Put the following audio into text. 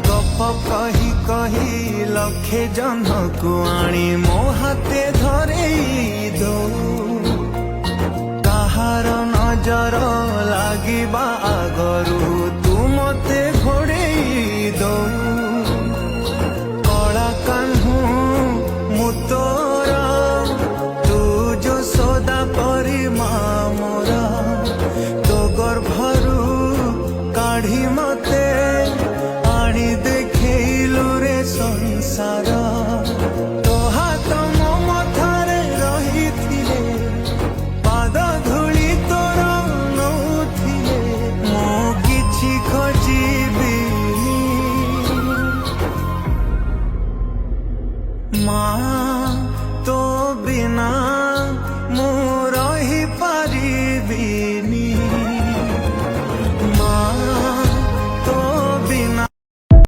गप कही कही लक्षे जन को आनी मो हाथे धरे दो। काहार नजर लागिबा आगरू